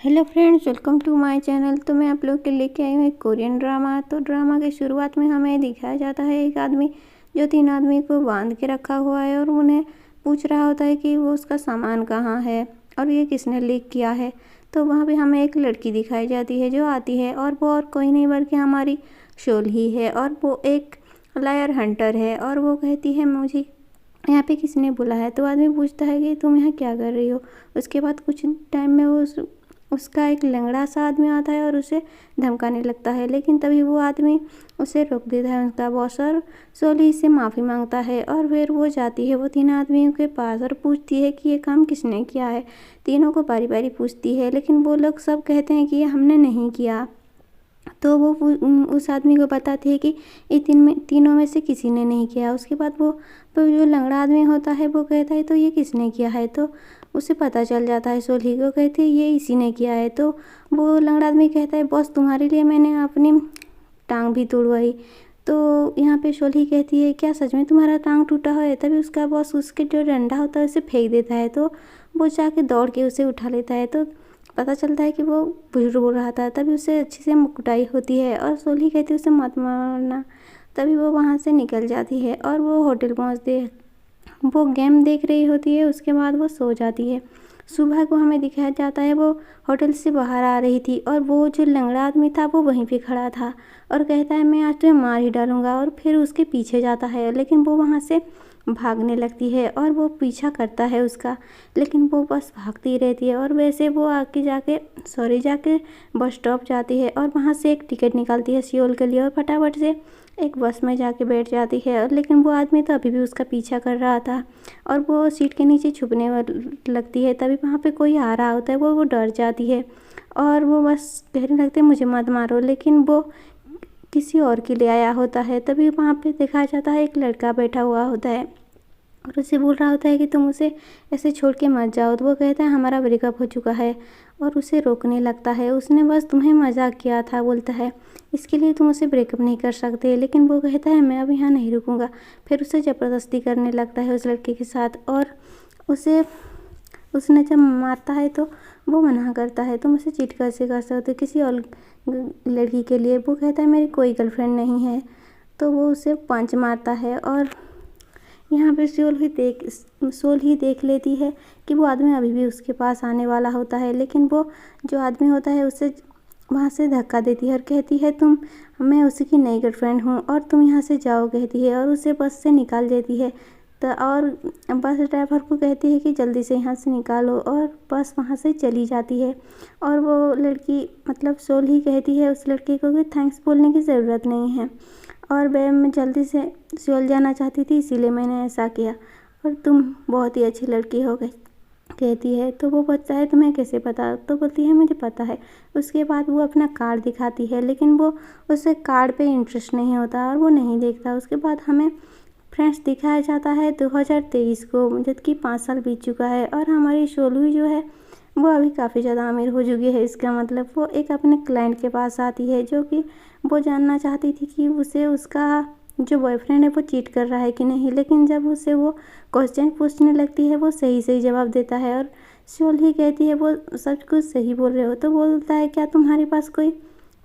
Hello friends, welcome to my channel. तो मैं आप लोग के लेके आई हूँ एक कोरियन ड्रामा। तो ड्रामा के शुरुआत में हमें दिखाया जाता है एक आदमी जो 3 आदमी को बांध के रखा हुआ है और उन्हें पूछ रहा होता है कि वो उसका सामान कहाँ है और ये किसने लीक किया है। तो वहाँ पे हमें एक लड़की दिखाई जाती है जो आती है और वो और कोई नहीं बल्कि हमारी शोल ही है और वो एक लायर हंटर है। और वो कहती है मुझे यहाँ पे किसने बुलाया है। तो आदमी पूछता है कि तुम यहाँ क्या कर रही हो। उसके बाद कुछ टाइम में उसका एक लंगड़ा सा आदमी आता है और उसे धमकाने लगता है, लेकिन तभी वो आदमी उसे रोक देता है उनका बॉस। और सोली से माफ़ी मांगता है और फिर वो जाती है वो 3 आदमियों के पास और पूछती है कि ये काम किसने किया है। तीनों को बारी बारी पूछती है, लेकिन वो लोग सब कहते हैं कि ये हमने नहीं किया। तो वो उस आदमी को बताती है कि ये तीनों में से किसी ने नहीं किया। उसके बाद वो जो लंगड़ा आदमी होता है वो कहता है तो ये किसने किया है। तो उसे पता चल जाता है, सोल्ही को कहती है ये इसी ने किया है। तो वो लंगड़ा आदमी कहता है बॉस तुम्हारे लिए मैंने अपनी टांग भी तुड़वाई। तो यहाँ पे सोल्ही कहती है क्या सच में तुम्हारा टांग टूटा है। तभी उसका बॉस उसके जो डंडा होता है उसे फेंक देता है। तो वो जाके दौड़ के उसे उठा लेता है। तो पता चलता है कि वो बुजुर्ग बोल रहा था। तभी उसे अच्छे से कुटाई होती है और सोल्ही कहती है उसे मत मारना। तभी वो वहाँ से निकल जाती है और वो होटल पहुँचती है। वो गेम देख रही होती है, उसके बाद वो सो जाती है। सुबह को हमें दिखाया जाता है वो होटल से बाहर आ रही थी और वो जो लंगड़ा आदमी था वो वहीं पे खड़ा था और कहता है मैं आज तुम्हें मार ही डालूंगा। और फिर उसके पीछे जाता है, लेकिन वो वहाँ से भागने लगती है और वो पीछा करता है उसका, लेकिन वो बस भागती रहती है। और वैसे वो आके जाके बस स्टॉप जाती है और वहाँ से एक टिकट निकालती है सियोल के लिए और फटाफट से एक बस में जाके बैठ जाती है। लेकिन वो आदमी तो अभी भी उसका पीछा कर रहा था और वो सीट के नीचे छुपने लगती है। तभी वहाँ पे कोई आ रहा होता है, वो डर जाती है और वो बस कहने लगते हैं मुझे मत मारो, लेकिन वो किसी और के लिए आया होता है। तभी वहाँ पे दिखाया जाता है एक लड़का बैठा हुआ होता है और उसे बोल रहा होता है कि तुम उसे ऐसे छोड़ के मत जाओ। तो वो कहता है हमारा ब्रेकअप हो चुका है और उसे रोकने लगता है। उसने बस तुम्हें मजाक किया था बोलता है, इसके लिए तुम उसे ब्रेकअप नहीं कर सकते। लेकिन वो कहता है मैं अब यहाँ नहीं रुकूंगा। फिर उसे ज़बरदस्ती करने लगता है उस लड़के के साथ और उसने जब मारता है तो वो मना करता है तुम उसे चीट कैसे कर सकते हो किसी और लड़की के लिए। वो कहता है मेरी कोई गर्लफ्रेंड नहीं है। तो वो उसे पंच मारता है और यहाँ पे सोल ही देख लेती है कि वो आदमी अभी भी उसके पास आने वाला होता है, लेकिन वो जो आदमी होता है उसे वहाँ से धक्का देती है और कहती है मैं उसी की नई गर्लफ्रेंड हूँ और तुम यहाँ से जाओ कहती है और उसे बस से निकाल देती है। तो और बस ड्राइवर को कहती है कि जल्दी से यहाँ से निकालो और बस वहाँ से चली जाती है। और वो लड़की मतलब सोल ही कहती है उस लड़के को कि थैंक्स बोलने की ज़रूरत नहीं है और मैं जल्दी से सियोल जाना चाहती थी इसीलिए मैंने ऐसा किया और तुम बहुत ही अच्छी लड़की हो गई कहती है। तो वो पूछता है तुम्हें कैसे पता। तो बोलती है मुझे पता है। उसके बाद वो अपना कार्ड दिखाती है, लेकिन वो उसे कार्ड पे इंटरेस्ट नहीं होता और वो नहीं देखता। उसके बाद हमें फ्रेंड्स दिखाया जाता है 2023 को, जबकि 5 साल बीत चुका है और हमारी शोलू जो है वो अभी काफ़ी ज़्यादा अमीर हो चुकी है। इसका मतलब वो एक अपने क्लाइंट के पास आती है जो कि वो जानना चाहती थी कि उसे उसका जो बॉयफ्रेंड है वो चीट कर रहा है कि नहीं। लेकिन जब उसे वो क्वेश्चन पूछने लगती है वो सही सही जवाब देता है और शोल ही कहती है वो सब कुछ सही बोल रहे हो। तो बोलता है क्या तुम्हारे पास कोई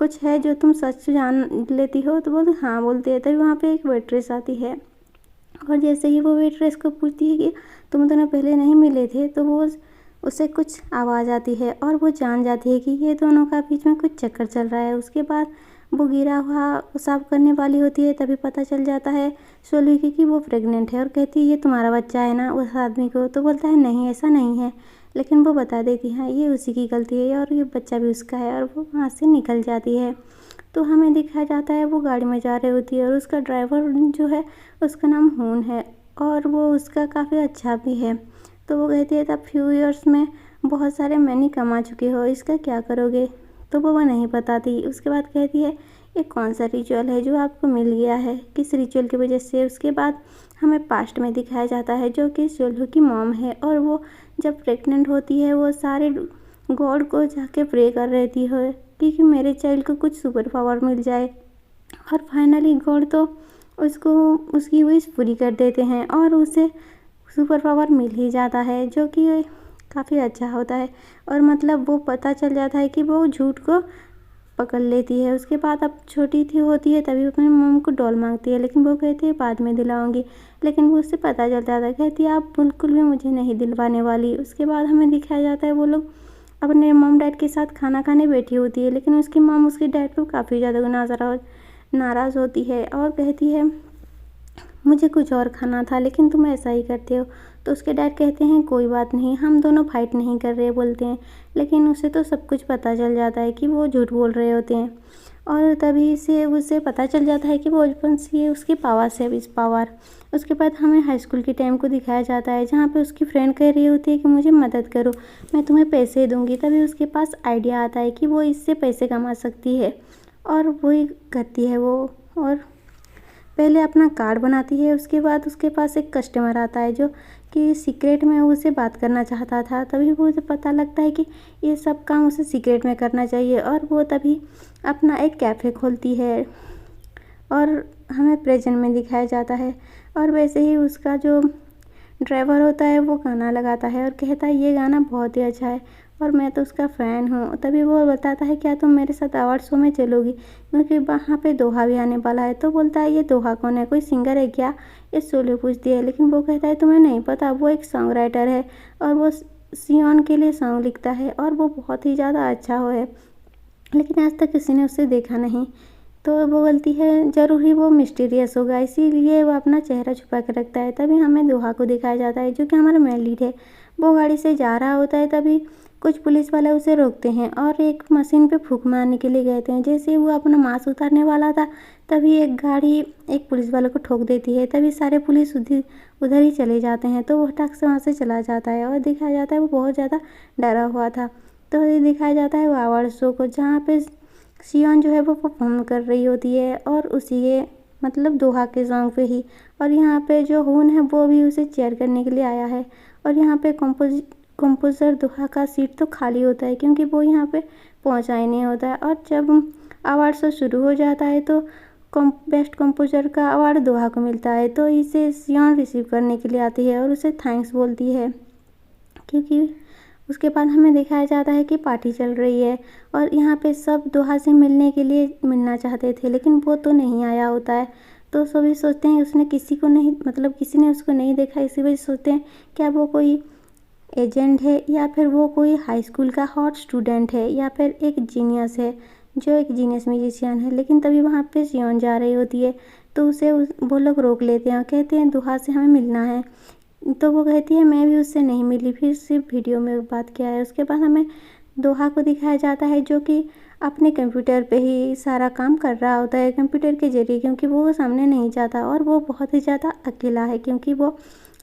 कुछ है जो तुम सच जान लेती हो। तो बोलते हाँ बोलते हैं। तभी वहाँ पे एक वेट्रेस आती है और जैसे ही वो वेट्रेस को पूछती है कि तुम दोनों पहले नहीं मिले थे, तो वो उसे कुछ आवाज़ आती है और वो जान जाती है कि ये दोनों का बीच में कुछ चक्कर चल रहा है। उसके बाद वो गिरा हुआ साफ करने वाली होती है, तभी पता चल जाता है सोल्ही की कि वो प्रेग्नेंट है और कहती है ये तुम्हारा बच्चा है ना उस आदमी को। तो बोलता है नहीं ऐसा नहीं है, लेकिन वो बता देती है ये उसी की गलती है और ये बच्चा भी उसका है और वो वहाँ से निकल जाती है। तो हमें दिखाया जाता है वो गाड़ी में जा रही होती है और उसका ड्राइवर जो है उसका नाम हून है और वो उसका काफ़ी अच्छा भी है। तो वो कहती है तब फ्यू ईयर्स में बहुत सारे मनी कमा चुके हो, इसका क्या करोगे। तो वो नहीं बताती। उसके बाद कहती है ये कौन सा रिचुअल है जो आपको मिल गया है, किस रिचुअल की वजह से। उसके बाद हमें पास्ट में दिखाया जाता है जो कि सोल्हू की मॉम है और वो जब प्रेग्नेंट होती है वो सारे गॉड को जाके प्रे कर रहती है कि मेरे चाइल्ड को कुछ सुपर पावर मिल जाए। और फाइनली गॉड तो उसको उसकी विश पूरी कर देते हैं और उसे सुपर पावर मिल ही जाता है जो कि काफ़ी अच्छा होता है। और मतलब वो पता चल जाता है कि वो झूठ को पकड़ लेती है। उसके बाद अब छोटी थी होती है तभी अपनी मम्मी को डॉल मांगती है, लेकिन वो कहती है बाद में दिलाऊंगी। लेकिन वो उससे पता चल जाता है, कहती है आप बिल्कुल भी मुझे नहीं दिलवाने वाली। उसके बाद हमें दिखाया जाता है वो लोग अपने मॉम डैड के साथ खाना खाने बैठी होती है, लेकिन उसकी मॉम उसके डैड पर काफ़ी ज़्यादा नाराज़ होती है और कहती है मुझे कुछ और खाना था लेकिन तुम ऐसा ही करते हो। तो उसके डैड कहते हैं कोई बात नहीं, हम दोनों फाइट नहीं कर रहे बोलते हैं। लेकिन उसे तो सब कुछ पता चल जाता है कि वो झूठ बोल रहे होते हैं। और तभी से उसे पता चल जाता है कि वो बचपन से ये उसकी पावर से इस पावर। उसके बाद हमें हाई स्कूल के टाइम को दिखाया जाता है जहाँ पे उसकी फ्रेंड कह रही होती है कि मुझे मदद करो, मैं तुम्हें पैसे दूंगी। तभी उसके पास आइडिया आता है कि वो इससे पैसे कमा सकती है और वही करती है वो। और पहले अपना कार्ड बनाती है, उसके बाद उसके पास एक कस्टमर आता है जो कि सीक्रेट में उससे बात करना चाहता था। तभी वो उसे पता लगता है कि ये सब काम उसे सीक्रेट में करना चाहिए और वो तभी अपना एक कैफ़े खोलती है और हमें प्रेजेंट में दिखाया जाता है। और वैसे ही उसका जो ड्राइवर होता है वो गाना लगाता है और कहता है ये गाना बहुत ही अच्छा है और मैं तो उसका फ़ैन हूँ। तभी वो बताता है क्या तुम मेरे साथ अवार्ड शो में चलोगी, क्योंकि वहाँ पे दोहा भी आने वाला है। तो बोलता है ये दोहा कौन है, कोई सिंगर है क्या, ये सोलो पूछती है। लेकिन वो कहता है तुम्हें नहीं पता, वो एक सॉन्ग राइटर है और वो सियोन के लिए सॉन्ग लिखता है और वो बहुत ही ज़्यादा अच्छा हो है, लेकिन आज तक किसी ने उसे देखा नहीं। तो वो बोलती है ज़रूर ही वो मिस्टीरियस होगा, इसीलिए वो अपना चेहरा छुपा के रखता है। तभी हमें दोहा को दिखाया जाता है जो कि हमारा मेन लीड है। वो गाड़ी से जा रहा होता है, तभी कुछ पुलिस वाले उसे रोकते हैं और एक मशीन पे फूंक मारने के लिए कहते हैं। जैसे वो अपना मास्क उतारने वाला था तभी एक गाड़ी एक पुलिस वाले को ठोक देती है। तभी सारे पुलिस उधर ही चले जाते हैं। तो वो फटाक से वहाँ से चला जाता है और दिखाया जाता है वो बहुत ज़्यादा डरा हुआ था। तो ये दिखाया जाता है वो अवार्ड शो को जहाँ पे सियोन जो है वो परफॉर्म कर रही होती है और उसी के मतलब दोहा के सॉन्ग पे ही। और यहाँ पे जो हुन है वो भी उसे चेयर करने के लिए आया है। और यहाँ पे कंपोज़र दोहा का सीट तो खाली होता है क्योंकि वो यहाँ पे पहुँचा ही नहीं होता है। और जब अवार्ड शो शुरू हो जाता है तो बेस्ट कंपोज़र का अवार्ड दोहा को मिलता है। तो इसे सियोन रिसीव करने के लिए आती है और उसे थैंक्स बोलती है, क्योंकि उसके बाद हमें दिखाया जाता है कि पार्टी चल रही है और यहाँ पे सब दोहा से मिलने के लिए मिलना चाहते थे, लेकिन वो तो नहीं आया होता है। तो सभी सोचते हैं उसने किसी को नहीं मतलब किसी ने उसको नहीं देखा, इसी वजह से सोचते हैं क्या वो कोई एजेंट है या फिर वो कोई हाई स्कूल का हॉट स्टूडेंट है या फिर एक जीनियस है जो एक जीनियस म्यूजिशियन है। लेकिन तभी वहाँ पे सियोन जा रही होती है तो उसे वो लोग रोक लेते हैं और कहते हैं दोहा से हमें मिलना है। तो वो कहती है मैं भी उससे नहीं मिली, फिर सिर्फ वीडियो में बात किया है। उसके बाद हमें दोहा को दिखाया जाता है जो कि अपने कंप्यूटर पे ही सारा काम कर रहा होता है कंप्यूटर के ज़रिए, क्योंकि वो सामने नहीं जाता और वो बहुत ही ज़्यादा अकेला है क्योंकि वो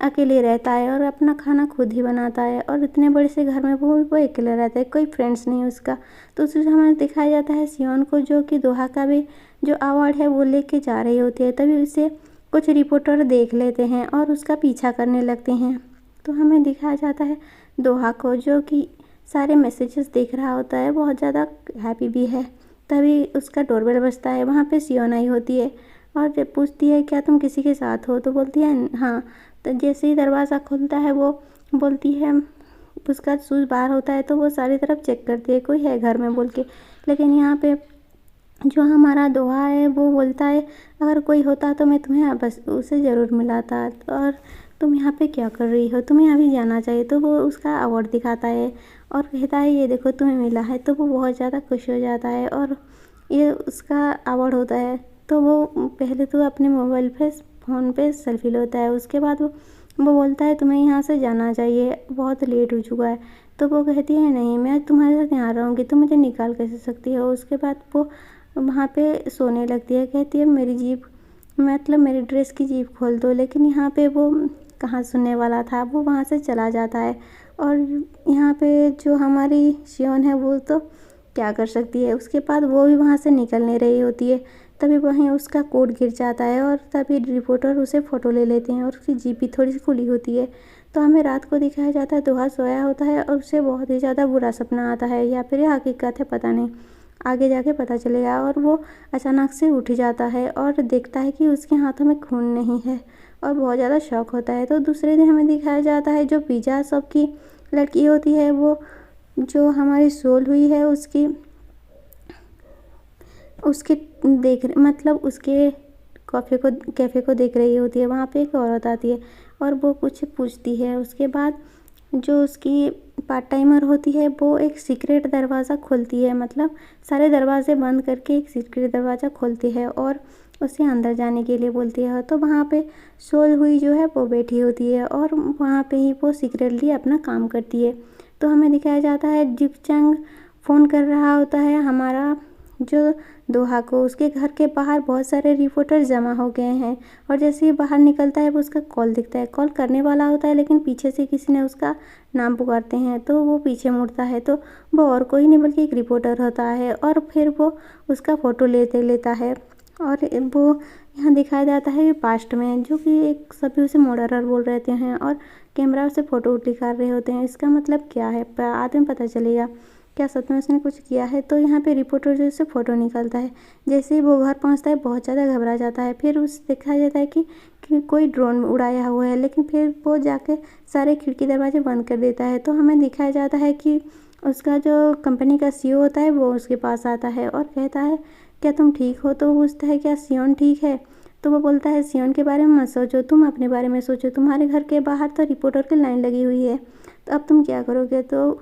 अकेले रहता है और अपना खाना खुद ही बनाता है और इतने बड़े से घर में वो अकेला रहता है, कोई फ्रेंड्स नहीं उसका। तो उसमें हमें दिखाया जाता है सियोन को जो कि दोहा का भी जो अवार्ड है वो लेके जा रही होती है। तभी उसे कुछ रिपोर्टर देख लेते हैं और उसका पीछा करने लगते हैं। तो हमें दिखाया जाता है दोहा को जो कि सारे मैसेजेस देख रहा होता है, बहुत ज़्यादा हैप्पी भी है। तभी उसका डोरबेल बजता है, वहाँ पे सियोन आई होती है और जब पूछती है क्या तुम किसी के साथ हो, तो बोलती है हाँ। तो जैसे ही दरवाज़ा खुलता है वो बोलती है उसका शूज़ बाहर होता है तो वो सारी तरफ चेक करती है कोई है घर में बोल के। लेकिन यहाँ पे जो हमारा दोहा है वो बोलता है अगर कोई होता तो मैं तुम्हें बस उसे ज़रूर मिलाता, और तुम यहाँ पे क्या कर रही हो, तुम्हें अभी जाना चाहिए। तो वो उसका अवार्ड दिखाता है और कहता है ये देखो तुम्हें मिला है। तो वो बहुत ज़्यादा खुश हो जाता है और ये उसका अवार्ड होता है। तो वो पहले तो अपने मोबाइल पे फ़ोन पे सेल्फी लेता है, उसके बाद वो बोलता है तुम्हें यहाँ से जाना चाहिए, बहुत लेट हो चुका है। तो वो कहती है नहीं मैं तुम्हारे साथ यहाँ रहूँगी, तुम मुझे निकाल कैसे सकती हो। उसके बाद वो वहाँ पे सोने लगती है, कहती है मेरी जीभ मतलब मेरी ड्रेस की जीभ खोल दो। लेकिन यहाँ पे वो कहाँ सुनने वाला था, वो वहाँ से चला जाता है। और यहाँ पे जो हमारी सियोन है वो तो क्या कर सकती है, उसके बाद वो भी वहाँ से निकलने रही होती है। तभी वहीं उसका कोट गिर जाता है और तभी रिपोर्टर उसे फ़ोटो ले लेते हैं और उसकी जीभ भी थोड़ी सी खुली होती है। तो हमें रात को दिखाया जाता है दोहा सोया होता है और उसे बहुत ही ज़्यादा बुरा सपना आता है या फिर ये हकीकत है पता नहीं, आगे जाके पता चलेगा। और वो अचानक से उठ जाता है और देखता है कि उसके हाथों में खून नहीं है और बहुत ज़्यादा शॉक होता है। तो दूसरे दिन हमें दिखाया जाता है जो पिज़्ज़ा शॉप की लड़की होती है वो जो हमारी सोल हुई है उसकी उसके उसके कैफ़े को देख रही होती है। वहाँ पे एक औरत आती है और वो कुछ पूछती है। उसके बाद जो उसकी पार्ट टाइमर होती है वो एक सीक्रेट दरवाज़ा खोलती है, मतलब सारे दरवाजे बंद करके एक सीक्रेट दरवाज़ा खोलती है और उसे अंदर जाने के लिए बोलती है। तो वहाँ पे सोल हुई जो है वो बैठी होती है और वहाँ पे ही वो सीक्रेटली अपना काम करती है। तो हमें दिखाया जाता है जिपचंग फ़ोन कर रहा होता है हमारा जो दोहा को। उसके घर के बाहर बहुत सारे रिपोर्टर जमा हो गए हैं और जैसे ही बाहर निकलता है वो उसका कॉल दिखता है। कॉल करने वाला होता है लेकिन पीछे से किसी ने उसका नाम पुकारते हैं तो वो पीछे मुड़ता है तो वो और कोई नहीं बल्कि एक रिपोर्टर होता है और फिर वो उसका फ़ोटो लेता है। और वो यहाँ दिखाया जाता है कि पास्ट में जो कि एक सभी उसे मर्डरर बोल रहते हैं और कैमरा से फ़ोटो निकाल रहे होते हैं। इसका मतलब क्या है बाद में पता चलेगा, क्या सच में उसने कुछ किया है। तो यहाँ पे रिपोर्टर जो उससे फ़ोटो निकालता है। जैसे ही वो घर पहुँचता है बहुत ज़्यादा घबरा जाता है। फिर उस दिखाया जाता है कि कोई ड्रोन उड़ाया हुआ है, लेकिन फिर वो जाके सारे खिड़की दरवाजे बंद कर देता है। तो हमें दिखाया जाता है कि उसका जो कंपनी का सीईओ होता है वो उसके पास आता है और कहता है क्या तुम ठीक हो। तो वो पूछता है क्या सियोन ठीक है। तो वो बोलता है सियोन के बारे में मत सोचो, तुम अपने बारे में सोचो। तुम्हारे घर के बाहर तो रिपोर्टर की लाइन लगी हुई है, तो अब तुम क्या करोगे। तो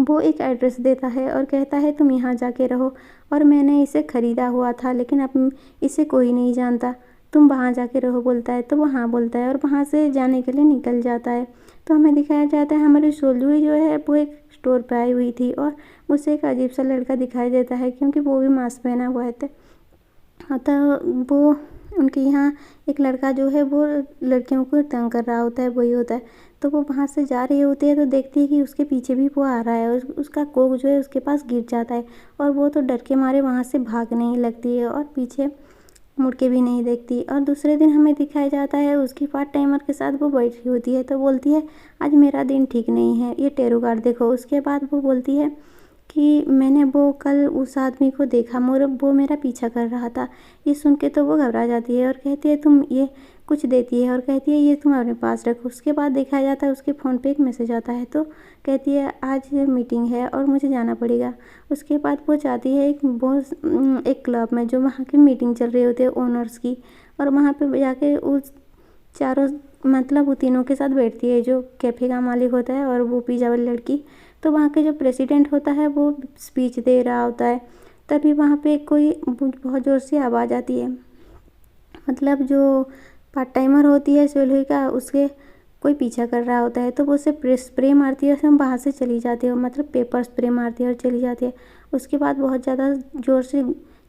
वो एक एड्रेस देता है और कहता है तुम यहाँ जाके रहो और मैंने इसे ख़रीदा हुआ था लेकिन अब इसे कोई नहीं जानता, तुम वहाँ जाके रहो बोलता है। तो वो हाँ बोलता है और वहाँ से जाने के लिए निकल जाता है। तो हमें दिखाया जाता है हमारी सोलुई जो है वो एक स्टोर पे आई हुई थी और उसे एक अजीब सा लड़का दिखाई देता है क्योंकि वो भी मास्क पहना हुआ है। तो वो उनके यहाँ एक लड़का जो है वो लड़कियों को तंग कर रहा होता है, वही होता है। तो वो वहाँ से जा रही होती है तो देखती है कि उसके पीछे भी वो आ रहा है और उसका कोक जो है उसके पास गिर जाता है और वो तो डर के मारे वहाँ से भागने ही लगती है और पीछे मुड़ के भी नहीं देखती। और दूसरे दिन हमें दिखाया जाता है उसकी पार्ट टाइमर के साथ वो बैठी होती है तो बोलती है आज मेरा दिन ठीक नहीं है, ये टेरो कार्ड देखो। उसके बाद वो बोलती है कि मैंने वो कल उस आदमी को देखा, वो मेरा पीछा कर रहा था। ये सुन के तो वो घबरा जाती है और कहती है तुम ये कुछ देती है और कहती है ये तुम अपने पास रखो। उसके बाद दिखाया जाता है उसके फ़ोन पे एक मैसेज आता है तो कहती है आज मीटिंग है और मुझे जाना पड़ेगा। उसके बाद वो जाती है एक क्लब में जो वहाँ की मीटिंग चल रही होती है ओनर्स की, और वहाँ पे जाके उस चारों वो तीनों के साथ बैठती है जो कैफ़े का मालिक होता है और वो पिज़्ज़ा वाली लड़की। तो वहाँ के जो प्रेसिडेंट होता है वो स्पीच दे रहा होता है। तभी वहाँ पे कोई बहुत ज़ोर से आवाज़ आती है, जो पार्ट टाइमर होती है सोलुई का उसके कोई पीछा कर रहा होता है तो वो उसे स्प्रे मारती है और हम वहाँ से चली जाती है, पेपर स्प्रे मारती है और चली जाती है। उसके बाद बहुत ज़्यादा ज़ोर से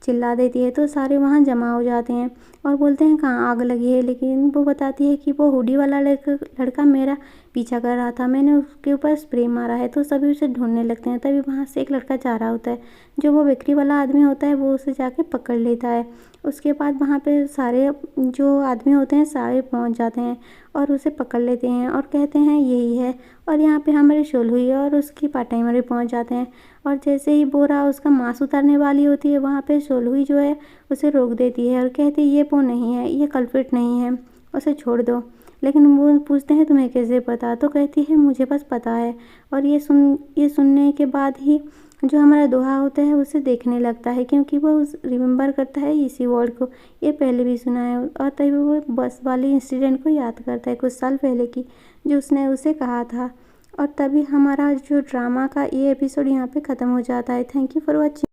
चिल्ला देती है तो सारे वहाँ हो जाते हैं और बोलते हैं कहाँ आग लगी है। लेकिन वो बताती है कि वो हुडी वाला लड़का मेरा पीछा कर रहा था, मैंने उसके ऊपर स्प्रे मारा है। तो सभी उसे ढूंढने लगते हैं। तभी वहाँ से एक लड़का जा रहा होता है, जो वो बेकरी वाला आदमी होता है वो उसे जाके पकड़ लेता है। उसके बाद वहाँ पे सारे जो आदमी होते हैं सारे पहुँच जाते हैं और उसे पकड़ लेते हैं और कहते हैं यही है। और यहाँ पे हमारी सोलुई और उसकी पार्ट टाइमर भी पहुँच जाते हैं और जैसे ही बोरा उसका मांस उतारने वाली होती है वहाँ पे सोलुई जो है उसे रोक देती है और कहती है ये वो नहीं है, ये कल्प्रिट नहीं है, उसे छोड़ दो। लेकिन वो पूछते हैं तुम्हें कैसे पता। तो कहती है मुझे बस पता है। और ये सुनने के बाद ही जो हमारा दोहा होता है उसे देखने लगता है क्योंकि वो रिमेंबर करता है इसी वर्ड को, ये पहले भी सुना है। और तभी वो बस वाली इंसिडेंट को याद करता है कुछ साल पहले की जो उसने उसे कहा था। और तभी हमारा जो ड्रामा का ये एपिसोड यहाँ पे ख़त्म हो जाता है। Thank you for watching.